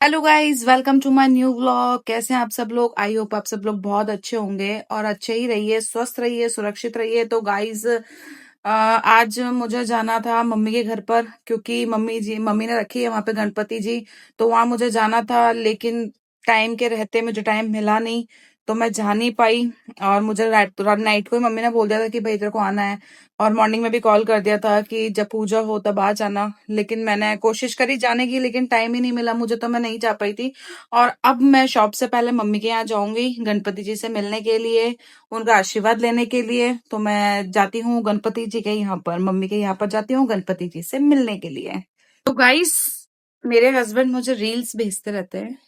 Hello guys, welcome to my new vlog. कैसे हैं आप सब लोग? आई होप आप सब लोग बहुत अच्छे होंगे और अच्छे ही रहिए, स्वस्थ रहिए, सुरक्षित रहिए। तो गाइस, आज मुझे जाना था मम्मी के घर पर, क्योंकि मम्मी ने रखी है वहां पे गणपति जी। तो वहां मुझे जाना था, लेकिन टाइम के रहते मुझे टाइम मिला नहीं, तो मैं जा नहीं पाई। और मुझे नाइट को ही मम्मी ने बोल दिया था कि भाई तेरे को आना है, और मॉर्निंग में भी कॉल कर दिया था कि जब पूजा हो तब आ जाना। लेकिन मैंने कोशिश करी जाने की, लेकिन टाइम ही नहीं मिला मुझे, तो मैं नहीं जा पाई थी। और अब मैं शॉप से पहले मम्मी के यहाँ जाऊंगी गणपति जी से मिलने के लिए, उनका आशीर्वाद लेने के लिए। तो मैं जाती हूँ गणपति जी के यहाँ पर, मम्मी के यहाँ पर जाती हूँ गणपति जी से मिलने के लिए। तो गाइस, मेरे हस्बैंड मुझे रील्स भेजते रहते हैं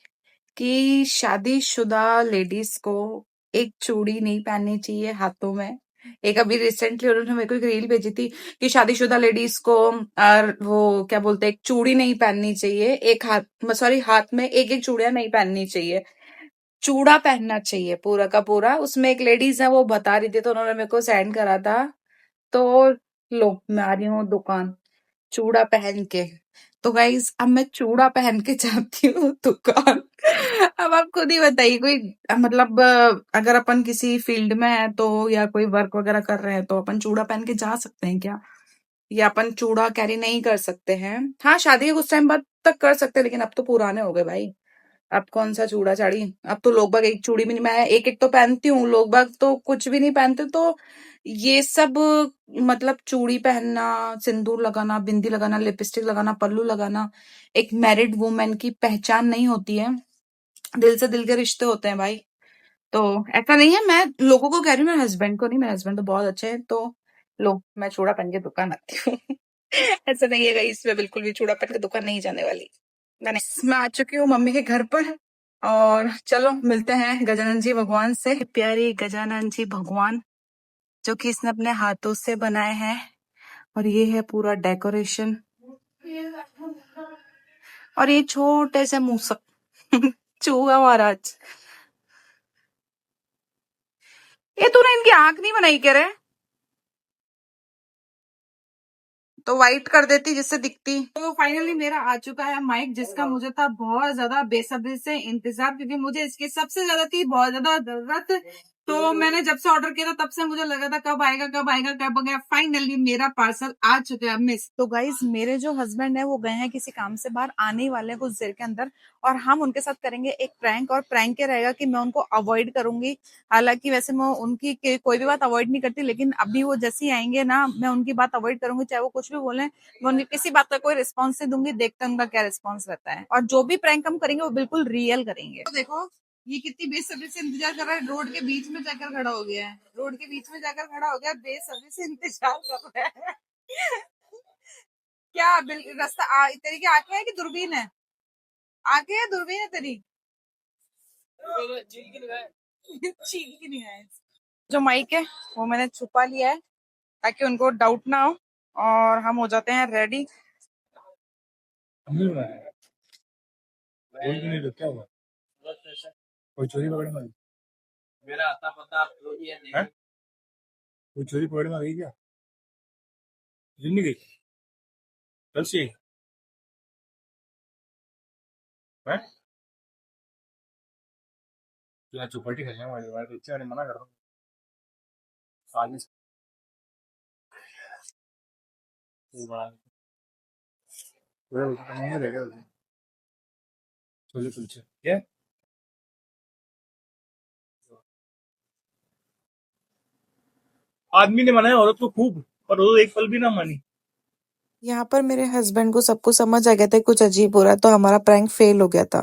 कि शादीशुदा लेडीज को एक चूड़ी नहीं पहननी चाहिए हाथों में। एक अभी रिसेंटली उन्होंने मेरे को एक रील भेजी थी कि शादीशुदा लेडीज को, और वो क्या बोलते हैं, एक चूड़ी नहीं पहननी चाहिए, एक हाथ, सॉरी, हाथ में एक एक चूड़ियां नहीं पहननी चाहिए, चूड़ा पहनना चाहिए पूरा का पूरा। उसमें एक लेडीज है, वो बता रही थी, तो उन्होंने मेरे को सेंड करा था। तो लो, मैं आ रही हूँ दुकान चूड़ा पहन के। तो गाइज, अब मैं चूड़ा पहन के जाती हूँ दुकान। अब आप खुद ही बताइए, कोई मतलब अगर अपन किसी फील्ड में है तो, या कोई वर्क वगैरह कर रहे हैं, तो अपन चूड़ा पहन के जा सकते हैं क्या? या अपन चूड़ा कैरी नहीं कर सकते हैं? हाँ, शादी के कुछ टाइम बाद तक कर सकते हैं, लेकिन अब तो पुराने हो गए भाई। अब कौन सा चूड़ा चाड़ी, अब तो लोग बाग एक चूड़ी भी नहीं, मैं एक एक तो पहनती हूँ, लोग बाग तो कुछ भी नहीं पहनते। तो ये सब, मतलब चूड़ी पहनना, सिंदूर लगाना, बिंदी लगाना, लिपस्टिक लगाना, पल्लू लगाना, एक मैरिड वुमेन की पहचान नहीं होती है। दिल से दिल के रिश्ते होते हैं भाई। तो ऐसा नहीं है, मैं लोगों को कह रही हूँ, मेरे हस्बैंड को नहीं, मेरे हस्बैंड तो बहुत अच्छे हैं। तो लो, मैं चूड़ा पहन के दुकान आती हूँ। ऐसा नहीं है, इसमें बिल्कुल भी चूड़ा पहन के दुकान नहीं जाने वाली। मैं आ चुकी हूँ मम्मी के घर पर, और चलो मिलते हैं गजानन जी भगवान से। प्यारे गजानन जी भगवान, जो कि इसने अपने हाथों से बनाए हैं, और ये है पूरा डेकोरेशन। और ये छोटे से मूसक चूहा महाराज, ये तूने इनकी आंख नहीं बनाई क्या रे? तो व्हाइट कर देती जिससे दिखती। तो फाइनली मेरा आ चुका है माइक, जिसका मुझे था बहुत ज्यादा बेसब्री से इंतजार, क्योंकि मुझे इसकी सबसे ज्यादा थी बहुत ज्यादा जरूरत। तो मैंने जब से ऑर्डर किया था तब से मुझे लगा था कब आएगा कब आएगा कब आएगा। फाइनली मेरा पार्सल आ चुका है मिस। तो गाइज, मेरे जो हस्बैंड है वो गए हैं किसी काम से बाहर, आने ही वाले हैं कुछ देर के अंदर, और हम उनके साथ करेंगे एक प्रैंक। और प्रैंक ये रहेगा कि मैं उनको अवॉइड करूंगी। हालांकि वैसे मैं उनकी कोई भी बात अवॉइड नहीं करती, लेकिन अभी वो जैसे ही आएंगे ना, मैं उनकी बात अवॉइड करूंगी, चाहे वो कुछ भी बोले। मैं उनकी किसी बात का कोई रिस्पॉन्स नहीं दूंगी, देखते हैं उनका क्या रिस्पॉन्स रहता है। और जो भी प्रैंक हम करेंगे वो बिल्कुल रियल करेंगे। तो देखो, ये कितनी बेसब्री से इंतजार कर रहा है, रोड के बीच में जाकर खड़ा हो गया है, रोड के बीच में जाकर खड़ा हो गया, बेसब्री से इंतजार कर रहा है। क्या बिल्कुल रास्ता तेरी की आंखें है कि दूरबीन है? आंखें है, दूरबीन है तेरी? चील की नहीं है। जो माइक है वो मैंने छुपा लिया है, ताकि उनको डाउट ना हो। और हम हो जाते हैं रेडी। कोई नहीं, क्या हुआ? कोई चोरी पकड़ में? मेरा आता पता आप लोग ये नहीं है? कोई चोरी पकड़ में गई क्या? जिंदगी कल से है? तो यहाँ चौपाटी खाने वाले बात इच्छा ने मना कर रहा हूँ आगे से। ये बड़ा वो नहीं रहेगा उसे। छोले कुलचे क्या? आदमी ने मनाया औरत को खूब, पर वो एक पल भी ना मानी। यहाँ पर मेरे हस्बैंड को सब कुछ समझ आ गया था कुछ अजीब हो रहा है, तो हमारा प्रैंक फेल हो गया था।